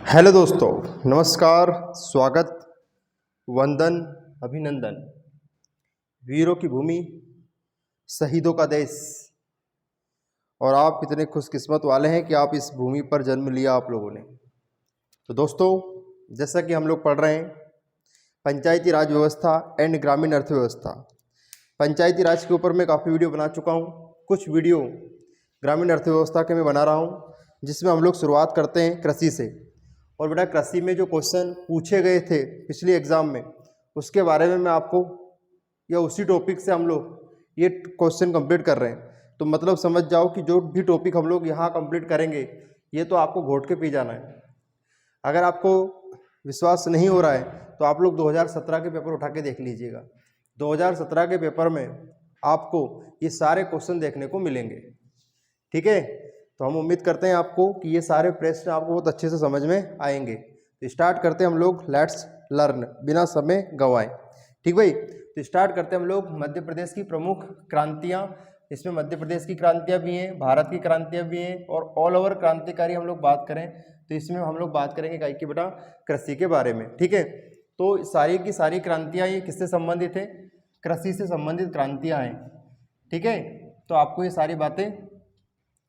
Hello दोस्तों, नमस्कार, स्वागत, वंदन, अभिनंदन। वीरों की भूमि, शहीदों का देश। और आप इतने खुशकिस्मत वाले हैं कि आप इस भूमि पर जन्म लिया आप लोगों ने। तो दोस्तों, जैसा कि हम लोग पढ़ रहे हैं पंचायती राज व्यवस्था एंड ग्रामीण अर्थव्यवस्था। पंचायती राज के ऊपर मैं काफ़ी वीडियो बना चुका हूँ। कुछ वीडियो ग्रामीण अर्थव्यवस्था के मैं बना रहा हूँ, जिसमें हम लोग शुरुआत करते हैं कृषि से। और बेटा, कृषि में जो क्वेश्चन पूछे गए थे पिछले एग्जाम में, उसके बारे में मैं आपको या उसी टॉपिक से हम लोग ये क्वेश्चन कंप्लीट कर रहे हैं। तो मतलब समझ जाओ कि जो भी टॉपिक हम लोग यहाँ कंप्लीट करेंगे, ये तो आपको घोट के पी जाना है। अगर आपको विश्वास नहीं हो रहा है तो आप लोग 2017 के पेपर उठा के देख लीजिएगा। 2017 के पेपर में आपको ये सारे क्वेश्चन देखने को मिलेंगे। ठीक है, तो हम उम्मीद करते हैं आपको कि ये सारे प्रश्न आपको बहुत अच्छे से समझ में आएंगे। तो स्टार्ट करते हैं हम लोग, लेट्स लर्न, बिना समय गंवाए। ठीक भाई, तो स्टार्ट करते हैं हम लोग मध्य प्रदेश की प्रमुख क्रांतियाँ। इसमें मध्य प्रदेश की क्रांतियाँ भी हैं, भारत की क्रांतियाँ भी हैं, और ऑल ओवर क्रांतिकारी हम लोग बात करें तो इसमें हम लोग बात करेंगे काय की बेटा, कृषि के बारे में। ठीक है, तो सारी की सारी क्रांतियाँ ये किससे संबंधित है? कृषि से संबंधित क्रांतियाँ हैं। ठीक है, तो आपको ये सारी बातें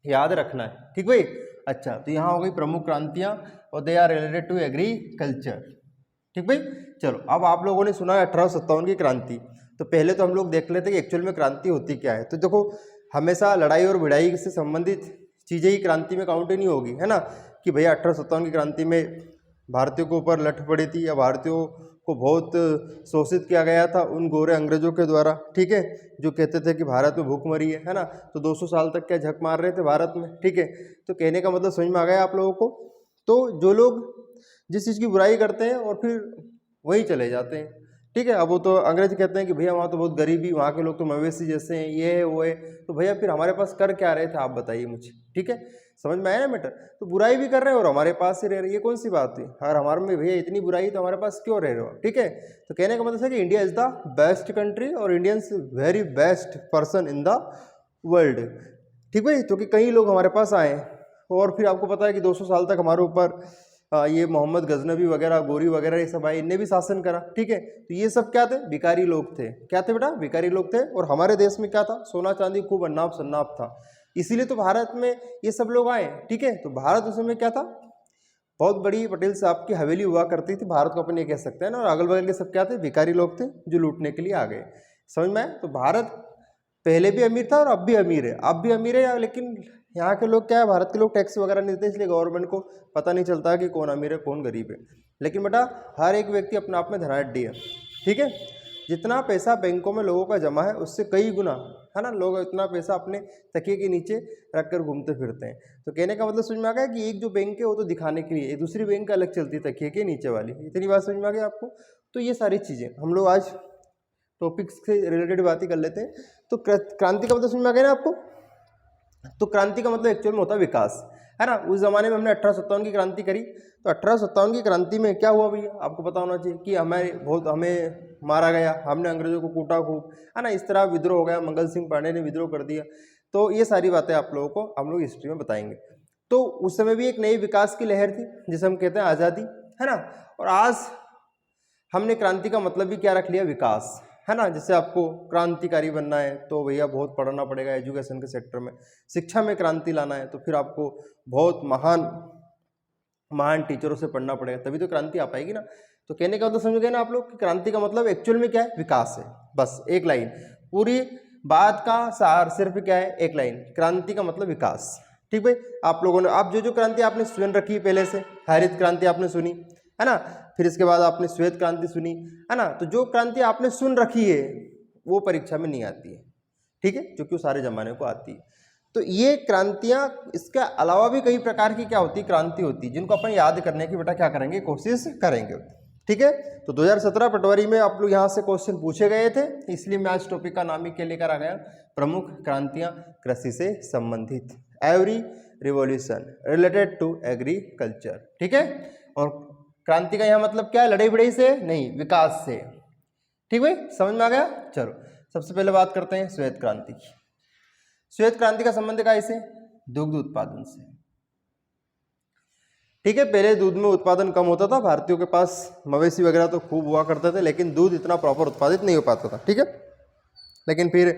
याद रखना है। ठीक भाई, अच्छा, तो यहाँ हो गई प्रमुख क्रांतियाँ और they are related to agriculture. ठीक भाई, चलो अब आप लोगों ने सुना है 1857 की क्रांति। तो पहले तो हम लोग देख लेते हैं कि एक्चुअल में क्रांति होती क्या है। तो देखो, हमेशा लड़ाई और भिड़ाई से संबंधित चीज़ें ही क्रांति में काउंट ही नहीं होगी, है ना, कि भैया 1857 की क्रांति में भारतीयों के ऊपर लठ पड़ी थी या भारतीयों को बहुत शोषित किया गया था उन गोरे अंग्रेजों के द्वारा। ठीक है, जो कहते थे कि भारत में भूखमरी है ना, तो 200 साल तक क्या झक मार रहे थे भारत में। ठीक है, तो कहने का मतलब समझ में आ गया आप लोगों को। तो जो लोग जिस चीज़ की बुराई करते हैं और फिर वहीं चले जाते हैं। ठीक है, अब वो तो अंग्रेज कहते हैं कि भैया वहाँ तो बहुत गरीबी, वहाँ के लोग तो मवेशी जैसे हैं, ये है वो है। तो भैया फिर हमारे पास कर क्या रहे थे, आप बताइए मुझे। ठीक है, समझ में आया ना मैटर? तो बुराई भी कर रहे हैं और हमारे पास ही रह रहे हैं, ये कौन सी बात हुई? अगर हमारे में भैया इतनी बुराई तो हमारे पास क्यों रह रहे हो? ठीक है, तो कहने का मतलब है कि India is the best country और Indians very best person in the world. ठीक भाई, क्योंकि कई लोग हमारे पास आए और फिर आपको पता है कि 200 साल तक हमारे ऊपर ये मोहम्मद गजनबी वगैरह, गोरी वगैरह, ये सब आए, इनने भी शासन करा। ठीक है, तो ये सब क्या थे? भिखारी लोग थे। क्या थे बेटा? भिखारी लोग थे। और हमारे देश में क्या था? सोना चांदी खूब अन्नाप शन्नाप था, इसीलिए तो भारत में ये सब लोग आए। ठीक है, तो भारत उस समय क्या था? बहुत बड़ी पटेल साहब की हवेली हुआ करती थी, भारत को अपन ये कह सकते हैं ना। और अगल बगल के सब क्या थे? भिखारी लोग थे जो लूटने के लिए आ गए। समझ में आए? तो भारत पहले भी अमीर था और अब भी अमीर है, अब भी अमीर है। लेकिन यहाँ के लोग क्या है, भारत के लोग टैक्स वगैरह नहीं देते, इसलिए गवर्नमेंट को पता नहीं चलता कि कौन अमीर है कौन गरीब है। लेकिन बेटा, हर एक व्यक्ति अपने आप में धनाढ्य है। ठीक है, जितना पैसा बैंकों में लोगों का जमा है उससे कई गुना, है ना, लोग इतना पैसा अपने तकिए के नीचे रख कर घूमते फिरते हैं। तो कहने का मतलब समझ में आ गया कि एक जो बैंक है वो तो दिखाने के लिए, एक दूसरी बैंक अलग चलती है तकिए के नीचे वाली। इतनी बात समझ में आ गई आपको? तो ये सारी चीज़ें हम लोग आज टॉपिक्स से रिलेटेड बातें कर लेते हैं। तो क्रांति का मतलब समझ में आ गया ना आपको? तो क्रांति का मतलब एक्चुअल में होता है विकास, है ना। उस जमाने में हमने 1857 की क्रांति करी, तो 1857 की क्रांति में क्या हुआ भैया, आपको पता होना चाहिए कि हमें मारा गया, हमने अंग्रेजों को कूटा खूब, है ना। इस तरह विद्रोह हो गया, मंगल सिंह पांडे ने विद्रोह कर दिया। तो ये सारी बातें आप लोगों को हम लोग हिस्ट्री में बताएंगे। तो उस समय भी एक नई विकास की लहर थी जिसे हम कहते हैं आज़ादी, है ना। और आज हमने क्रांति का मतलब भी क्या रख लिया? विकास, है ना। जैसे आपको क्रांतिकारी बनना है तो भैया बहुत पढ़ना पड़ेगा एजुकेशन के सेक्टर में। शिक्षा में क्रांति लाना है तो फिर आपको बहुत महान महान टीचरों से पढ़ना पड़ेगा, तभी तो क्रांति आ पाएगी ना। तो कहने का मतलब समझ गए ना आप लोग कि क्रांति का मतलब एक्चुअल में क्या है? विकास है। बस एक लाइन, पूरी बात का सार सिर्फ क्या है? एक लाइन, क्रांति का मतलब विकास। ठीक भाई, आप लोगों ने, आप जो क्रांति आपने सुन रखी है पहले से, हरित क्रांति आपने सुनी, है ना, फिर इसके बाद आपने श्वेत क्रांति सुनी, है ना। तो जो क्रांति आपने सुन रखी है वो परीक्षा में नहीं आती है, ठीक है, क्योंकि वो सारे जमाने को आती है। तो ये क्रांतियां, इसके अलावा भी कई प्रकार की क्या होती है? क्रांति होती है, जिनको अपन याद करने की बेटा क्या करेंगे? कोशिश करेंगे। ठीक है, तो 2017 पटवारी में आप लोग यहाँ से क्वेश्चन पूछे गए थे, इसलिए मैं आज टॉपिक का नाम ही क्या लेकर आ गया? प्रमुख क्रांतियां कृषि से संबंधित, every revolution related to agriculture. ठीक है, और क्रांति का यहाँ मतलब क्या है? लड़ाई बड़ाई से नहीं, विकास से। ठीक भाई, समझ में आ गया? चलो, सबसे पहले बात करते हैं श्वेत क्रांति की। श्वेत क्रांति का संबंध क्या है इसे? दुग्ध उत्पादन से। ठीक है। पहले दूध में उत्पादन कम होता था, भारतीयों के पास मवेशी वगैरह तो खूब हुआ करते थे, लेकिन दूध इतना प्रॉपर उत्पादित नहीं हो पाता था। ठीक है। लेकिन फिर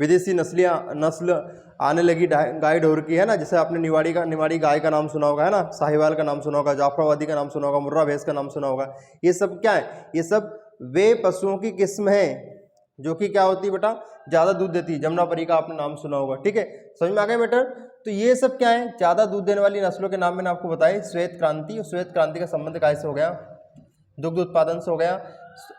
विदेशी नस्ल आने लगी गाय ढोर की, है ना। जैसे आपने निवाड़ी गाय का नाम सुना होगा, है ना, साहिवाल का नाम सुना होगा, जाफराबादी का नाम सुना होगा, मुर्रा भैंस का नाम सुना होगा। ये सब क्या है? ये सब वे पशुओं की किस्म है जो कि क्या होती है बेटा? ज़्यादा दूध देती है। जमुनापरी का आपने नाम सुना होगा। ठीक है, समझ में आ गया बेटा? तो ये सब क्या है? ज़्यादा दूध देने वाली नस्लों के नाम मैंने आपको बताए। श्वेत क्रांति, और श्वेत क्रांति का संबंध कैसे हो गया? दुग्ध उत्पादन से हो गया।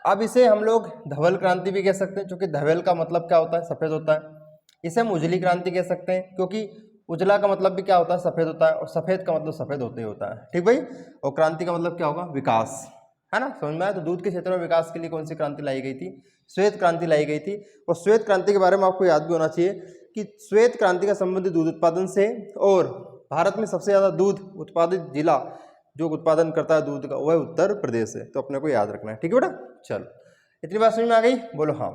अब इसे हम लोग धवल क्रांति भी कह सकते हैं, क्योंकि धवल का मतलब क्या होता है? सफ़ेद होता है। इसे हम उजली क्रांति कह सकते हैं, क्योंकि उजला का मतलब भी क्या होता है? सफ़ेद होता है, और सफ़ेद का मतलब सफ़ेद होते ही होता है। ठीक भाई। और क्रांति का मतलब क्या होगा? विकास, है ना। समझ में आया? तो दूध के क्षेत्र में विकास के लिए कौन सी क्रांति लाई गई थी? श्वेत क्रांति लाई गई थी। और श्वेत क्रांति के बारे में आपको याद भी होना चाहिए कि श्वेत क्रांति का संबंध दूध उत्पादन से, और भारत में सबसे ज़्यादा दूध उत्पादित जिला जो उत्पादन करता है दूध का, वह उत्तर प्रदेश है। तो अपने को याद रखना है। ठीक है बेटा, चलो इतनी बात समझ में आ गई? बोलो हाँ।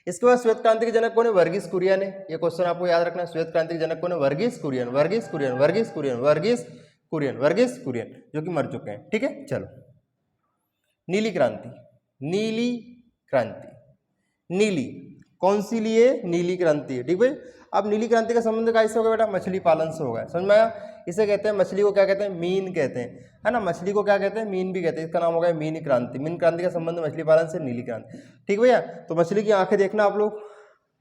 इसके बाद श्वेत क्रांति के जनक कौन है? वर्गीस कुरियन है। ये क्वेश्चन आपको याद रखना है। श्वेत क्रांति के जनक कौन है? वर्गीस कुरियन, वर्गीस कुरियन, वर्गीस कुरियन, वर्गीस कुरियन, वर्गीस कुरियन, जो कि मर चुके हैं। ठीक है, चलो। नीली क्रांति, नीली क्रांति, नीली कौन सी लिए? नीली क्रांति है। ठीक भाई। अब नीली क्रांति का संबंध कैसे होगा बेटा? मछली पालन से होगा। समझ में आया? इसे कहते हैं, मछली को क्या कहते हैं? मीन कहते हैं, है ना। मछली को क्या कहते हैं? मीन भी कहते हैं। इसका नाम होगा मीन क्रांति। मीन क्रांति का संबंध मछली पालन से, नीली क्रांति। ठीक भैया। तो मछली की आंखें देखना आप लोग,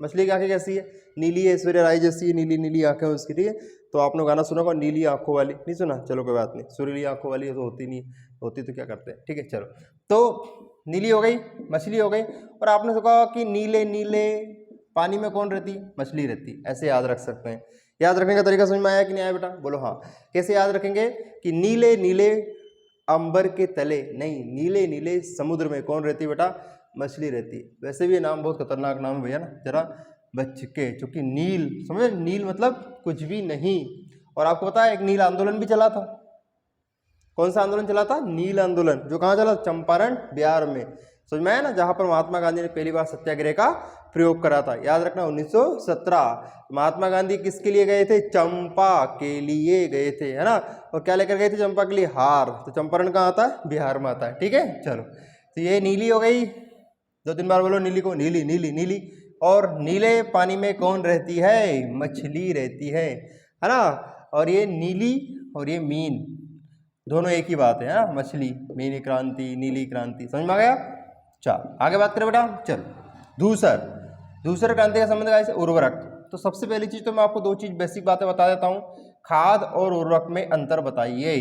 मछली की आंखें कैसी है? नीली है, सूर्य राय जैसी है, नीली नीली आंखें उसकी। ठीक है। तो आपने गाना सुना होगा नीली आंखों वाली, नहीं सुना? चलो कोई बात नहीं, सूर्यली आंखों वाली तो होती नहीं, होती तो क्या करते हैं। ठीक है, चलो। तो नीली हो गई, मछली हो गई। और आपने तो कहा कि नीले नीले पानी में कौन रहती? मछली रहती। ऐसे याद रख सकते हैं। याद रखने का तरीका समझ में आया कि नहीं आया बेटा? बोलो हाँ। कैसे याद रखेंगे कि नीले नीले अंबर के तले, नहीं, नीले नीले समुद्र में कौन रहती बेटा? मछली रहती। वैसे भी ये नाम बहुत खतरनाक नाम है भैया ना, जरा बच के, क्योंकि नील, समझे? नील मतलब कुछ भी नहीं। और आपको पता है एक नील आंदोलन भी चला था। कौन सा आंदोलन चला था? नील आंदोलन। जो कहाँ चला? चंपारण बिहार में। समझ में आया ना? जहाँ पर महात्मा गांधी ने पहली बार सत्याग्रह का प्रयोग करा था। याद रखना 1917। महात्मा गांधी किसके लिए गए थे? चंपा के लिए गए थे, है ना। और क्या लेकर गए थे चंपा के लिए? हार। तो चंपारण कहाँ आता है? बिहार में आता है। ठीक है, चलो। तो ये नीली हो गई। 2-3 बार बोलो नीली को, नीली नीली नीली। और नीले पानी में कौन रहती है? मछली रहती है ना। और ये नीली और ये मीन दोनों एक ही बात है ना। मछली, मीन क्रांति, नीली क्रांति। समझ में आ गया? चल आगे बात करें बेटा। चल, धूसर, धूसर क्रांति का संबंध कैसे? उर्वरक। तो सबसे पहली चीज तो मैं आपको 2 चीज बेसिक बातें बता देता हूँ। खाद और उर्वरक में अंतर बताइए।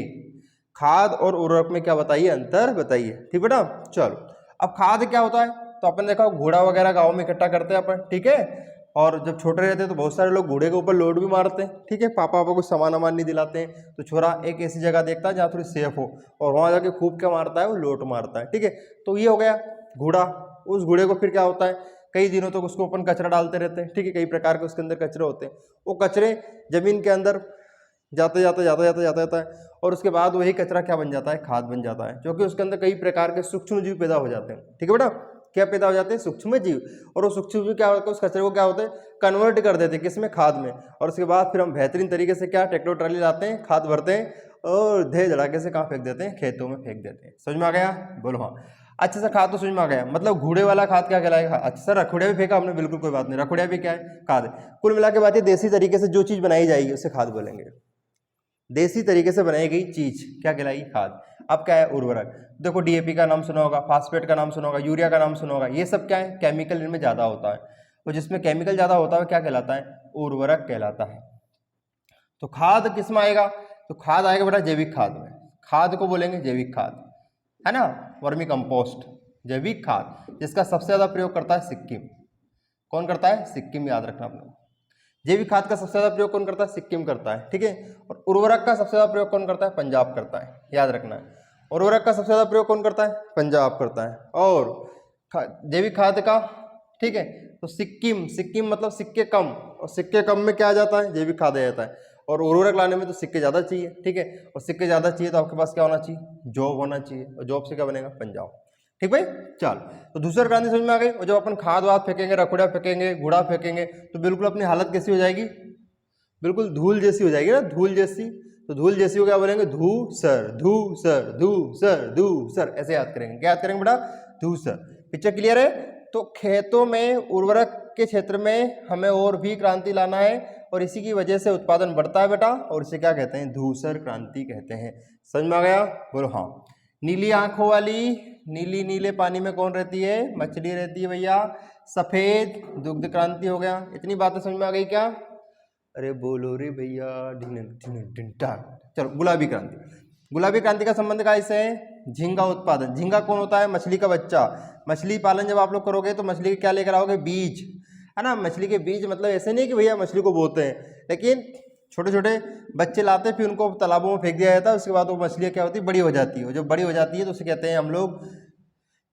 खाद और उर्वरक में क्या बताइए? अंतर बताइए। ठीक बेटा, चलो। अब खाद क्या होता है? तो अपन देखा घोड़ा वगैरह गाँव में इकट्ठा करते हैं अपन। ठीक है। और जब छोटे रहते हैं तो बहुत सारे लोग घोड़े के ऊपर लोड भी मारते हैं। ठीक है। पापा कुछ सामान वामान नहीं दिलाते हैं, तो छोरा एक ऐसी जगह देखता है जहाँ थोड़ी सेफ हो, और वहाँ जाके खूब क्या मारता है? वो लोट मारता है। ठीक है। तो ये हो गया घोड़ा। उस घोड़े को फिर क्या होता है? कई दिनों तक उसको अपन कचरा डालते रहते हैं। ठीक है। कई प्रकार के उसके अंदर कचरे होते हैं। वो कचरे जमीन के अंदर जाते जाता है, और उसके बाद वही कचरा क्या बन जाता है? खाद बन जाता है, क्योंकि उसके अंदर कई प्रकार के सूक्ष्म जीव पैदा हो जाते हैं। ठीक है बेटा, क्या पैदा हो जाते हैं? सूक्ष्म जीव। और वो सूक्ष्म जीव क्या होता है? उस कचरे को क्या होते हैं? कन्वर्ट कर देते हैं किसमें? खाद में। और उसके बाद फिर हम बेहतरीन तरीके से क्या ट्रैक्टर ट्राली लाते हैं, खाद भरते हैं, और धे धड़ाके से कहाँ फेंक देते हैं? खेतों में फेंक देते हैं। समझ में आ गया? बोलो हाँ। अच्छा सा खाद तो समझ में आ गया। मतलब घोड़े वाला खाद क्या कहलाएगा? अच्छा सर, रखोड़िया भी फेंका हमने, बिल्कुल कोई बात नहीं। रखोड़िया भी क्या है? खाद है। कुल मिला के बात है, देसी तरीके से जो चीज़ बनाई जाएगी उसे खाद बोलेंगे। देसी तरीके से बनाई गई चीज क्या कहलाएगी? खाद। अब क्या है? उर्वरक। देखो डीएपी का नाम सुना होगा, फास्फेट का नाम सुना होगा, यूरिया का नाम सुना होगा। ये सब क्या है? केमिकल इनमें ज़्यादा होता है, और जिसमें केमिकल ज़्यादा होता है क्या कहलाता है? उर्वरक कहलाता है। तो खाद किस में आएगा? तो खाद आएगा बेटा जैविक खाद में। खाद को बोलेंगे जैविक खाद, है ना। वर्मी कंपोस्ट, जैविक खाद, जिसका सबसे ज़्यादा प्रयोग करता है सिक्किम। कौन करता है? सिक्किम। याद रखना अपना। जैविक खाद का सबसे ज्यादा प्रयोग कौन करता है? सिक्किम करता है। ठीक है। और उर्वरक का सबसे ज्यादा प्रयोग कौन करता है? पंजाब करता है। याद रखना है। उर्वरक का सबसे ज्यादा प्रयोग कौन करता है? पंजाब करता है। और जैविक खाद का, ठीक है, तो सिक्किम। सिक्किम मतलब सिक्के कम, और सिक्के कम में क्या आ जाता है? जैविक खाद आ जाता है। और उर्वरक लाने में तो सिक्के ज़्यादा चाहिए। ठीक है। और सिक्के ज़्यादा चाहिए तो आपके पास क्या होना चाहिए? जॉब होना चाहिए। और जॉब से क्या बनेगा? पंजाब। ठीक भाई, चल। तो दूसरा क्रांति समझ में आ गई। और जब अपन खाद वाद फेंकेंगे, रखोड़ा फेंकेंगे, घोड़ा फेंकेंगे, तो बिल्कुल अपनी हालत कैसी हो जाएगी? बिल्कुल धूल जैसी हो जाएगी ना, धूल जैसी। तो धूल जैसी हो क्या बोलेंगे, धूसर, धूसर, धूसर, धूसर, ऐसे याद करेंगे। क्या याद करेंगे बेटा, धूसर। पिक्चर क्लियर है। तो खेतों में उर्वरक के क्षेत्र में हमें और भी क्रांति लाना है और इसी की वजह से उत्पादन बढ़ता है बेटा, और इसे क्या कहते हैं, धूसर क्रांति कहते हैं। समझ में आ गया, बोलो हाँ। नीली आंखों वाली, नीली नीले पानी में कौन रहती है, मछली रहती है भैया। सफेद, दुग्ध क्रांति हो गया। इतनी बातें समझ में आ गई क्या, अरे बोलो रे भैया, चलो गुलाबी क्रांति। गुलाबी क्रांति का संबंध का इससे है, झींगा उत्पादन। झींगा कौन होता है, मछली का बच्चा। मछली पालन जब आप लोग करोगे तो मछली के क्या लेकर आओगे, बीज, है ना। मछली के बीज मतलब ऐसे नहीं कि भैया मछली को बोते हैं, लेकिन छोटे छोटे बच्चे लाते फिर उनको तालाबों में फेंक दिया जाता है। उसके बाद वो मछलियाँ क्या होती है, बड़ी हो जाती है। जब बड़ी हो जाती है तो उसे कहते हैं हम लोग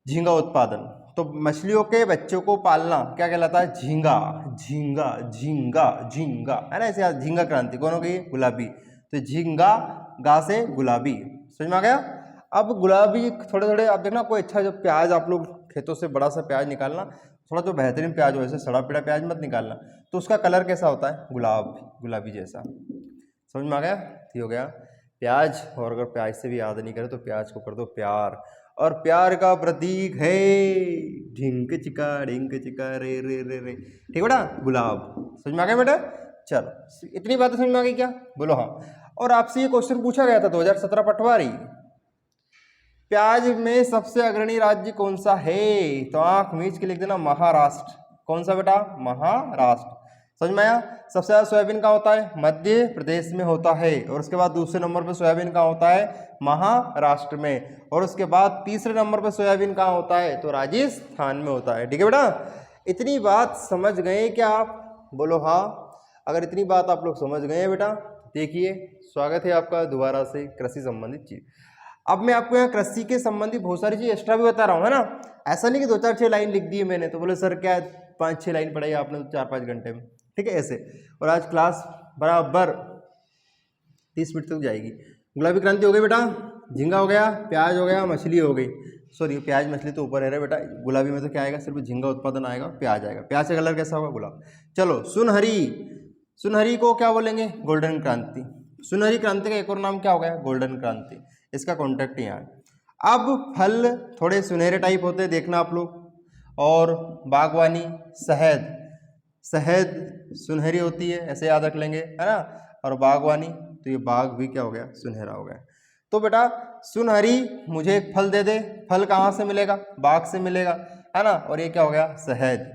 झींगा उत्पादन। तो मछलियों के बच्चों को पालना क्या कहलाता है, झींगा, झींगा, झींगा, झींगा, है ना। ऐसे झींगा क्रांति कौन हो गई, गुलाबी। तो झींगा, गा से गुलाबी। समझ में आ गया। अब गुलाबी थोड़े थोड़े आप देखना, कोई अच्छा जो प्याज आप लोग खेतों से बड़ा सा प्याज निकालना, थोड़ा जो बेहतरीन प्याज हो, ऐसे सड़ा पीड़ा प्याज मत निकालना, तो उसका कलर कैसा होता है, गुलाबी जैसा। समझ में आ गया, ये हो गया प्याज। और अगर प्याज से भी याद नहीं करे तो प्याज को कर दो प्यार, और प्यार का प्रतीक है ढिंक चिका रे रे रे रे, ठीक बेटा, गुलाब। समझ में आ गया बेटा। चलो इतनी बातें समझ में आ गई क्या, बोलो हाँ। और आपसे ये क्वेश्चन पूछा गया था 2017 पटवारी, प्याज में सबसे अग्रणी राज्य कौन सा है, तो आंख मीच के लिख देना महाराष्ट्र। कौन सा बेटा, महाराष्ट्र। समझ में आया। सबसे ज्यादा सोयाबीन कहाँ होता है, मध्य प्रदेश में होता है। और उसके बाद दूसरे नंबर पर सोयाबीन कहाँ होता है, महाराष्ट्र में। और उसके बाद तीसरे नंबर पर सोयाबीन कहाँ होता है, तो राजस्थान में होता है। ठीक है बेटा, इतनी बात समझ गए क्या आप, बोलो हाँ। अगर इतनी बात आप लोग समझ गए हैं बेटा, देखिए स्वागत है आपका दोबारा से कृषि संबंधित चीज। अब मैं आपको यहाँ कृषि के संबंधी बहुत सारी चीज एक्स्ट्रा भी बता रहा हूँ, है ना। ऐसा नहीं कि 2-4-6 लाइन लिख दी है मैंने तो बोले सर क्या 5-6 लाइन पढ़ाई आपने तो 4-5 घंटे में, ठीक है ऐसे। और आज क्लास बराबर 30 मिनट तक जाएगी। गुलाबी क्रांति हो गई बेटा, झींगा हो गया, प्याज हो गया, मछली हो गई। सॉरी प्याज मछली तो ऊपर है रे बेटा, गुलाबी में तो क्या आएगा, सिर्फ झींगा उत्पादन आएगा, प्याज आएगा। प्याज का कलर कैसा होगा, गुलाब। चलो सुनहरी, सुनहरी को क्या बोलेंगे, गोल्डन क्रांति। सुनहरी क्रांति का एक और नाम क्या हो गया, गोल्डन क्रांति। इसका कॉन्टेक्ट यहाँ। अब फल थोड़े सुनहरे टाइप होते हैं, देखना आप लोग। और बागवानी, शहद, शहद सुनहरी होती है, ऐसे याद रख लेंगे, है ना। और बागवानी, तो ये बाग भी क्या हो गया, सुनहरा हो गया। तो बेटा सुनहरी मुझे एक फल दे दे, फल कहाँ से मिलेगा, बाग से मिलेगा, है ना। और ये क्या हो गया, शहद।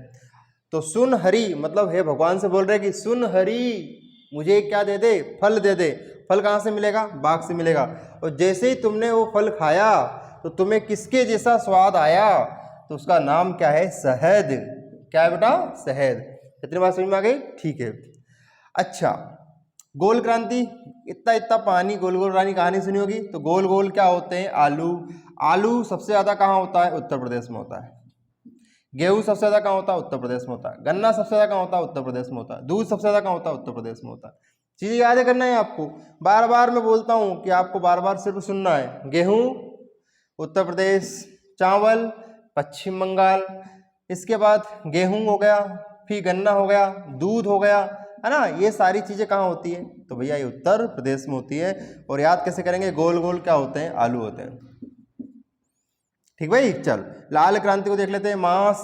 तो सुनहरी मतलब हे भगवान से बोल रहे कि सुनहरी मुझे क्या दे दे, फल दे दे। फल कहाँ से मिलेगा, बाग से मिलेगा। और जैसे ही तुमने वो फल खाया तो तुम्हें किसके जैसा स्वाद आया, तो उसका नाम क्या है, शहद। क्या है बेटा, शहद। इतनी बात समझ में आ गई, ठीक है। अच्छा गोल क्रांति, इतना इतना पानी गोल गोल रानी कहानी सुनी होगी। तो गोल गोल क्या होते हैं, आलू। आलू सबसे ज्यादा कहाँ होता है, उत्तर प्रदेश में होता है। गेहूं सबसे ज्यादा कहाँ होता है, उत्तर प्रदेश में होता है। गन्ना सबसे ज्यादा कहाँ होता है, उत्तर प्रदेश में होता है। दूध सबसे ज्यादा कहाँ होता है, उत्तर प्रदेश में होता है। चीजें याद करना है आपको, बार बार मैं बोलता हूँ कि आपको बार बार सिर्फ सुनना है। गेहूं उत्तर प्रदेश, चावल पश्चिम बंगाल, इसके बाद गेहूं हो गया, फिर गन्ना हो गया, दूध हो गया, है ना। ये सारी चीजें कहाँ होती है, तो भैया ये उत्तर प्रदेश में होती है। और याद कैसे करेंगे, गोल गोल क्या होते हैं, आलू होते हैं। ठीक भाई, चल लाल क्रांति को देख लेते हैं। मांस,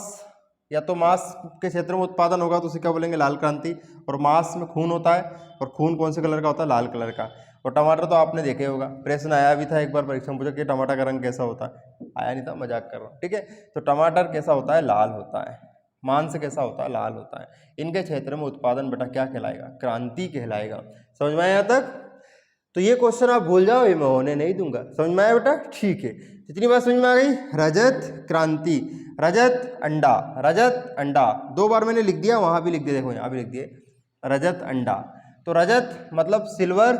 या तो मांस के क्षेत्र में उत्पादन होगा तो उसे क्या बोलेंगे, लाल क्रांति। और मांस में खून होता है, और खून कौन से कलर का होता है, लाल कलर का। और टमाटर तो आपने देखे होगा, प्रश्न आया भी था एक बार परीक्षा में, पूछा कि टमाटर का रंग कैसा होता है, आया नहीं था, मजाक कर रहा हूँ, ठीक है। तो टमाटर कैसा होता है, लाल होता है। मांस कैसा होता है, लाल होता है। इनके क्षेत्र में उत्पादन बेटा क्या कहलाएगा, क्रांति कहलाएगा। समझ में आया यहाँ तक। तो ये क्वेश्चन आप भूल जाओ, ये मैं होने नहीं दूंगा। समझ में आया बेटा, ठीक है। जितनी बात समझ में आ गई। रजत क्रांति, रजत अंडा, रजत अंडा 2 बार मैंने लिख दिया, वहां भी लिख दिया, देखो यहाँ भी लिख दिए रजत अंडा। तो रजत मतलब सिल्वर,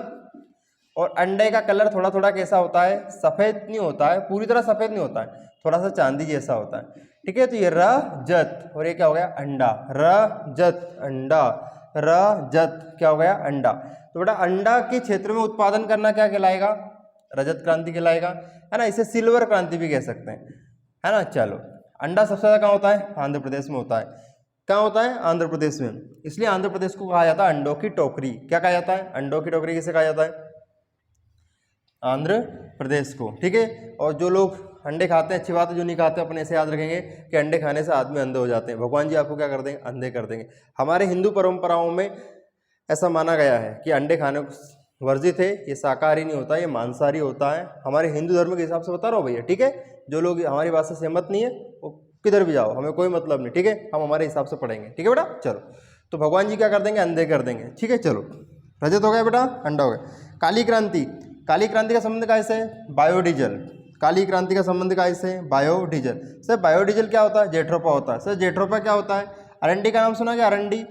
और अंडे का कलर थोड़ा थोड़ा कैसा होता है, सफेद नहीं होता है, पूरी तरह सफेद नहीं होता है, थोड़ा सा चांदी जैसा होता है, ठीक है। तो ये रजत, और ये क्या हो गया, अंडा। रजत अंडा, रजत क्या हो गया, अंडा। तो बेटा अंडा के क्षेत्र में उत्पादन करना क्या कहलाएगा, रजत क्रांति कहलाएगा, है ना। इसे सिल्वर क्रांति भी कह सकते हैं, है ना। चलो अंडा सबसे ज्यादा कहाँ होता है, आंध्र प्रदेश में होता है। कहाँ होता है, आंध्र प्रदेश में। इसलिए आंध्र प्रदेश को कहा जाता है अंडों की टोकरी। क्या कहा जाता है, अंडों की टोकरी किसे कहा जाता है, आंध्र प्रदेश को, ठीक है। और जो लोग अंडे खाते हैं, अच्छी बात है, जो नहीं खाते अपने ऐसे याद रखेंगे कि अंडे खाने से आदमी अंधे हो जाते हैं। भगवान जी आपको क्या कर देंगे? अंधे कर देंगे। हमारे हिंदू परंपराओं में ऐसा माना गया है कि अंडे खाने वर्जित है, ये शाकाहारी नहीं होता, ये मांसाहारी होता है। हमारे हिंदू धर्म के हिसाब से बता रहा हूँ भैया, ठीक है। जो लोग हमारी बात से सहमत नहीं है वो किधर भी जाओ, हमें कोई मतलब नहीं, ठीक है। हम हमारे हिसाब से पढ़ेंगे, ठीक है बेटा। चलो, तो भगवान जी क्या कर देंगे? अंधे कर देंगे, ठीक है। चलो, रजत हो गया बेटा, अंडा हो गया। काली क्रांति, काली क्रांति का संबंध कैसे है? बायोडीजल। काली क्रांति का संबंध कैसे है? बायोडीजल। सर बायोडीजल क्या होता है? जेट्रोफा होता है। सर जेट्रोफा क्या होता है? अरंडी का नाम सुना क्या? अरंडी,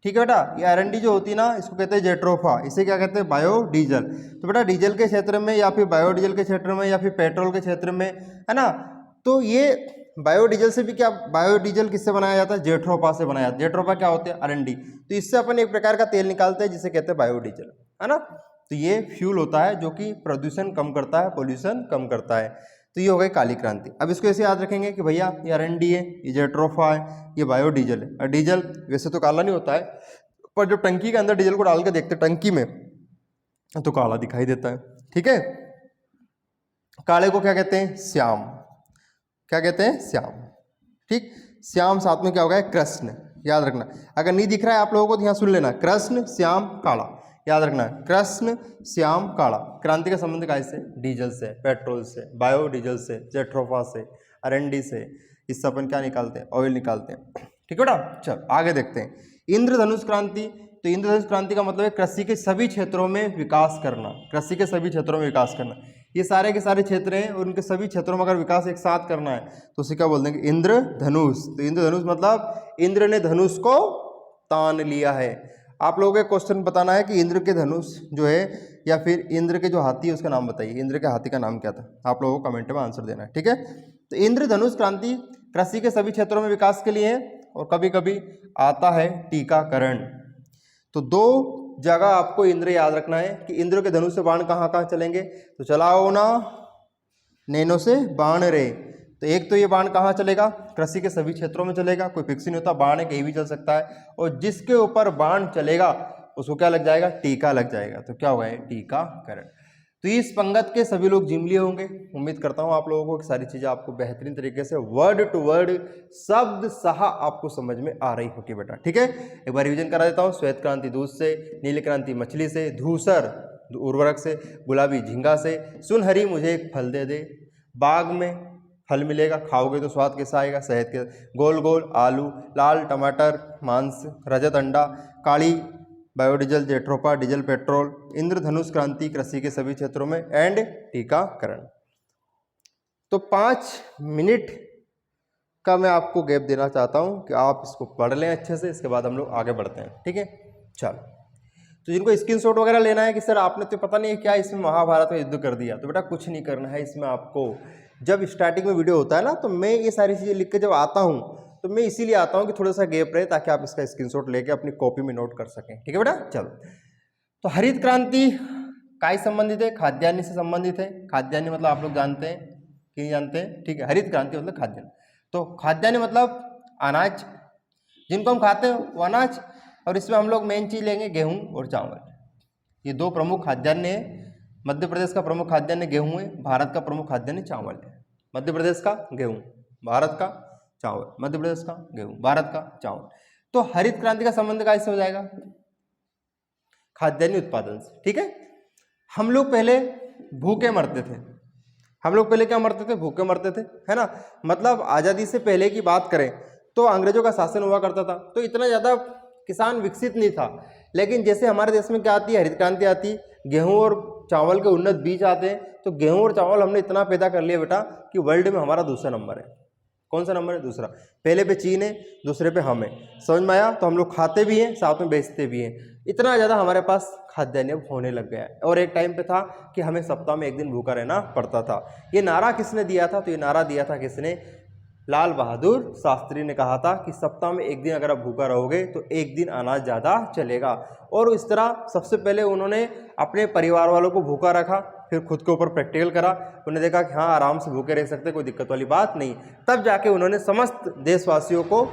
ठीक है बेटा। ये अरंडी जो होती है ना, इसको कहते हैं जेट्रोफा, इसे क्या कहते हैं? बायोडीजल। तो बेटा डीजल के क्षेत्र में या फिर बायोडीजल के क्षेत्र में या फिर पेट्रोल के क्षेत्र में, है ना, तो ये बायोडीजल से भी क्या, बायोडीजल किससे बनाया जाता है? जेट्रोफा से बनाया जाता है। जेट्रोफा क्या होते हैं? अरंडी। तो इससे अपन एक प्रकार का तेल निकालते हैं जिसे कहते हैं बायोडीजल, है ना। तो ये फ्यूल होता है जो कि प्रदूषण कम करता है, पोल्यूशन कम करता है। तो ये हो गई काली क्रांति। अब इसको ऐसे याद रखेंगे कि भैया ये अरंडी है, ये जेट्रोफा है, ये बायोडीजल है। और डीजल वैसे तो काला नहीं होता है, पर जब टंकी के अंदर डीजल को डाल के देखते टंकी में, तो काला दिखाई देता है, ठीक है। काले को क्या कहते हैं? श्याम। क्या कहते हैं? श्याम, ठीक। श्याम साथ में क्या होगा? कृष्ण, याद रखना। अगर नहीं दिख रहा है आप लोगों को तो यहाँ सुन लेना, कृष्ण श्याम काला, याद रखना, कृष्ण श्याम काला। क्रांति का संबंध कैसे? डीजल से, पेट्रोल से, बायोडीजल से, जेट्रोफा से, अरंडी से। इससे अपन क्या निकालते हैं? ऑयल निकालते हैं, ठीक है बेटा। चल आगे देखते हैं। इंद्रधनुष क्रांति। तो इंद्रधनुष क्रांति का मतलब है कृषि के सभी क्षेत्रों में विकास करना। कृषि के सभी क्षेत्रों में विकास करना। ये सारे के सारे क्षेत्र हैं और उनके सभी क्षेत्रों में अगर विकास एक साथ करना है तो उसे क्या बोल देंगे? इंद्रधनुष। तो इंद्रधनुष मतलब इंद्र ने धनुष को तान लिया है। आप लोगों को क्वेश्चन बताना है कि इंद्र के धनुष जो है या फिर इंद्र के जो हाथी है उसका नाम बताइए। इंद्र के हाथी का नाम क्या था? आप लोगों को कमेंट में आंसर देना है, ठीक है। तो इंद्रधनुष क्रांति कृषि के सभी क्षेत्रों में विकास के लिए है। और कभी कभी आता है टीकाकरण। तो दो जगह आपको इंद्र याद रखना है कि इंद्र के धनुष से बाण कहाँ कहाँ चलेंगे। तो चलाओ ना नैनो से बाण रे। तो एक तो ये बाण कहाँ चलेगा? कृषि के सभी क्षेत्रों में चलेगा, कोई फिक्स नहीं होता, बाण है कहीं भी चल सकता है। और जिसके ऊपर बाण चलेगा उसको क्या लग जाएगा? टीका लग जाएगा। तो क्या होगा? टीकाकरण। तो इस पंगत के सभी लोग जिम लिए होंगे। उम्मीद करता हूँ आप लोगों को कि सारी चीज़ें आपको बेहतरीन तरीके से वर्ड टू वर्ड शब्द सहा आपको समझ में आ रही होगी बेटा, ठीक है। एक बार रिवीजन करा देता हूँ। श्वेत क्रांति दूध से, नीली क्रांति मछली से, धूसर उर्वरक से, गुलाबी झींगा से, सुनहरी मुझे एक फल दे दे, बाग में फल मिलेगा, खाओगे तो स्वाद कैसा आएगा? शहद के, गोल गोल आलू, लाल टमाटर मांस, रजत अंडा, काली बायोडीजल, जेट्रोफा, डीजल, पेट्रोल, इंद्रधनुष क्रांति कृषि के सभी क्षेत्रों में, एंड टीकाकरण। तो 5 मिनट का मैं आपको गैप देना चाहता हूं कि आप इसको पढ़ लें अच्छे से, इसके बाद हम लोग आगे बढ़ते हैं, ठीक है। चलो, तो जिनको स्क्रीनशॉट वगैरह लेना है कि सर आपने तो पता नहीं क्या इसमें महाभारत का युद्ध कर दिया, तो बेटा कुछ नहीं करना है इसमें। आपको जब स्टार्टिंग में वीडियो होता है ना, तो मैं ये सारी चीज़ें लिख के जब आता हूँ तो मैं इसीलिए आता हूँ कि थोड़ा सा गैप रहे ताकि आप इसका स्क्रीनशॉट लेके अपनी कॉपी में नोट कर सकें, ठीक है बेटा। चलो, तो हरित क्रांति काय संबंधित है? खाद्यान्न से संबंधित है। खाद्यान्न मतलब आप लोग जानते हैं कि नहीं जानते हैं, ठीक है। हरित क्रांति मतलब खाद्यान्न। तो खाद्यान्न मतलब अनाज, जिनको हम खाते हैं वो अनाज। और इसमें हम लोग मेन चीज़ लेंगे गेहूँ और चावल। ये दो प्रमुख खाद्यान्न है। मध्य प्रदेश का प्रमुख खाद्यान्न गेहूँ है, भारत का प्रमुख खाद्यान्न चावल है। मध्य प्रदेश का गेहूँ, भारत का चावल। मध्य प्रदेश का गेहूं, भारत का चावल। तो हरित क्रांति का संबंध कैसे हो जाएगा? खाद्यान्न उत्पादन से, ठीक है। हम लोग पहले भूखे मरते थे। हम लोग पहले क्या मरते थे? भूखे मरते थे, है ना। मतलब आज़ादी से पहले की बात करें तो अंग्रेजों का शासन हुआ करता था, तो इतना ज़्यादा किसान विकसित नहीं था। लेकिन जैसे हमारे देश में क्या आती है? हरित क्रांति आती, गेहूँ और चावल के उन्नत बीज आते हैं। तो गेहूँ और चावल हमने इतना पैदा कर लिया बेटा कि वर्ल्ड में हमारा दूसरा नंबर है। कौन सा नंबर है? दूसरा। पहले पे चीन है, दूसरे पे हम है। समझ में आया? तो हम लोग खाते भी हैं, साथ में बेचते भी हैं। इतना ज़्यादा हमारे पास खाद्यान्न होने लग गया है। और एक टाइम पे था कि हमें सप्ताह में 1 दिन भूखा रहना पड़ता था। ये नारा किसने दिया था? तो ये नारा दिया था किसने? लाल बहादुर शास्त्री ने कहा था कि सप्ताह में 1 दिन अगर आप भूखा रहोगे तो 1 दिन अनाज ज़्यादा चलेगा। और इस तरह सबसे पहले उन्होंने अपने परिवार वालों को भूखा रखा, फिर खुद के ऊपर प्रैक्टिकल करा। उन्होंने देखा कि हाँ आराम से भूखे रह सकते, कोई दिक्कत वाली बात नहीं। तब जाके उन्होंने समस्त देशवासियों को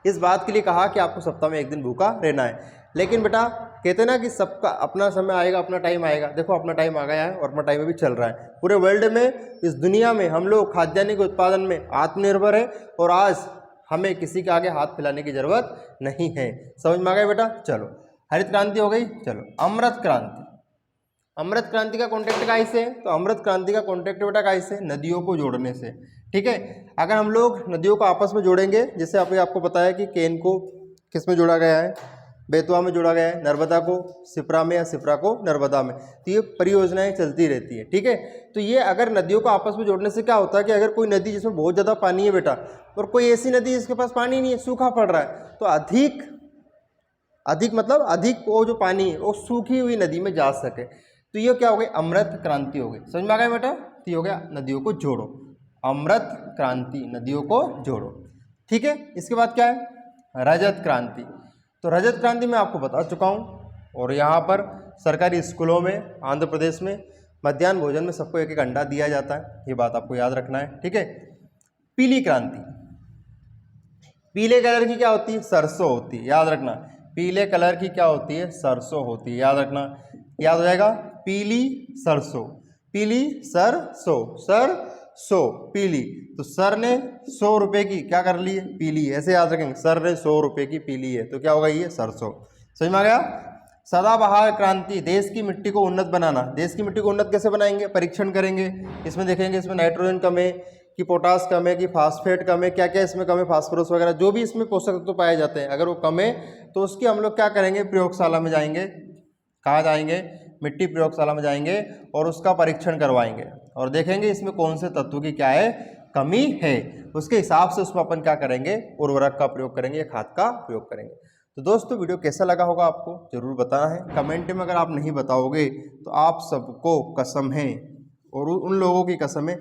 इस बात के लिए कहा कि आपको सप्ताह में 1 दिन भूखा रहना है। लेकिन बेटा कहते ना कि सबका अपना समय आएगा, अपना टाइम आएगा। देखो अपना टाइम आ गया है और अपना टाइम अभी चल रहा है। पूरे वर्ल्ड में, इस दुनिया में हम लोग खाद्यान्न के उत्पादन में आत्मनिर्भर है और आज हमें किसी के आगे हाथ फैलाने की जरूरत नहीं है। समझ में आ गया बेटा? चलो, हरित क्रांति हो गई। चलो अमृत क्रांति। अमृत क्रांति का कॉन्टेक्ट काहे से? तो अमृत क्रांति का कॉन्टेक्ट बेटा काहे से? नदियों को जोड़ने से। ठीक है, अगर हम लोग नदियों को आपस में जोड़ेंगे, जैसे आपको पता है कि केन को किस में जोड़ा गया है? बेतवा में जोड़ा गया है, नर्मदा को सिप्रा में या सिप्रा को नर्मदा में। तो ये परियोजनाएं चलती रहती है। ठीक है, तो ये अगर नदियों को आपस में जोड़ने से क्या होता है कि अगर कोई नदी जिसमें बहुत ज़्यादा पानी है बेटा, और कोई ऐसी नदी जिसके पास पानी नहीं है, सूखा पड़ रहा है, तो अधिक मतलब अधिक वो जो पानी है वो सूखी हुई नदी में जा सके, तो ये क्या हो गई? अमृत क्रांति हो गई। समझ में आ गया बेटा? तो ये हो गया नदियों को जोड़ो, अमृत क्रांति, नदियों को जोड़ो। ठीक है, इसके बाद क्या है? रजत क्रांति। तो रजत क्रांति मैं आपको बता चुका हूँ, और यहाँ पर सरकारी स्कूलों में आंध्र प्रदेश में मध्याह्न भोजन में सबको एक एक अंडा दिया जाता है, ये बात आपको याद रखना है। ठीक है, पीली क्रांति। पीले कलर की क्या होती है? सरसों होती है, याद रखना। पीले कलर की क्या होती है? सरसों होती है, याद रखना, याद हो जाएगा। पीली सरसों, पीली सरसों, सरसों पीली। तो सर ने 100 रुपये की क्या कर ली है? पीली। ऐसे याद रखेंगे, सर ने 100 रुपये की पीली है, तो क्या होगा? ये सरसों। समझ में आ गया? सदाबहार क्रांति, देश की मिट्टी को उन्नत बनाना। देश की मिट्टी को उन्नत कैसे बनाएंगे? परीक्षण करेंगे, इसमें देखेंगे इसमें नाइट्रोजन कम है कि पोटास कम है कि फास्फेट कम है, क्या क्या इसमें कम है, फास्फोरस वगैरह जो भी इसमें पोषक तत्व पाए जाते हैं, अगर वो कम है तो उसकी हम लोग क्या करेंगे? प्रयोगशाला में जाएंगे। कहाँ जाएंगे? मिट्टी प्रयोगशाला में जाएंगे और उसका परीक्षण करवाएंगे और देखेंगे इसमें कौन से तत्व की क्या है? कमी है। उसके हिसाब से उसमें अपन क्या करेंगे? उर्वरक का प्रयोग करेंगे, खाद का प्रयोग करेंगे। तो दोस्तों वीडियो कैसा लगा होगा आपको जरूर बताना है कमेंट में। अगर आप नहीं बताओगे तो आप सबको कसम है, और उन लोगों की कसम है,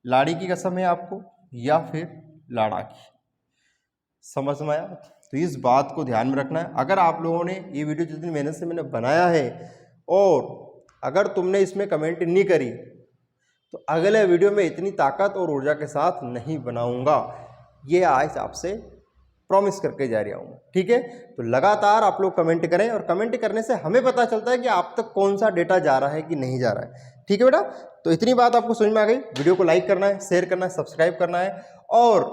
लाड़ी की कसम है आपको या फिर लाड़ा की। समझ में आया? तो इस बात को ध्यान में रखना है। अगर आप लोगों ने ये वीडियो जितनी मेहनत से मैंने बनाया है और अगर तुमने इसमें कमेंट नहीं करी तो अगले वीडियो में इतनी ताकत और ऊर्जा के साथ नहीं बनाऊंगा, ये आज आपसे प्रॉमिस करके जा रहा हूँ। ठीक है, तो लगातार आप लोग कमेंट करें, और कमेंट करने से हमें पता चलता है कि आप तक कौन सा डेटा जा रहा है कि नहीं जा रहा है। ठीक है बेटा, तो इतनी बात आपको समझ में आ गई। वीडियो को लाइक करना है, शेयर करना है, सब्सक्राइब करना है, और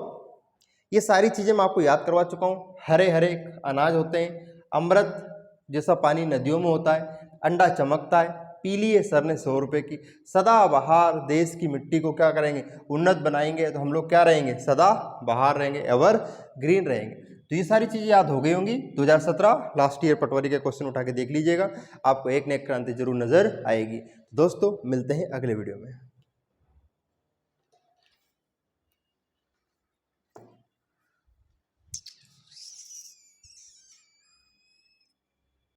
ये सारी चीज़ें मैं आपको याद करवा चुका हूँ। हरे हरे अनाज होते हैं, अमृत जैसा पानी नदियों में होता है, अंडा चमकता है, पीली है सर ने 100 रुपये की। सदाबहार देश की मिट्टी को क्या करेंगे? उन्नत बनाएंगे, तो हम लोग क्या रहेंगे? सदा बहार रहेंगे, एवर ग्रीन रहेंगे। तो ये सारी चीज़ें याद हो गई होंगी। 2017 लास्ट ईयर पटवारी के क्वेश्चन उठा के देख लीजिएगा, आपको एक न एक क्रांति जरूर नजर आएगी। दोस्तों मिलते हैं अगले वीडियो में।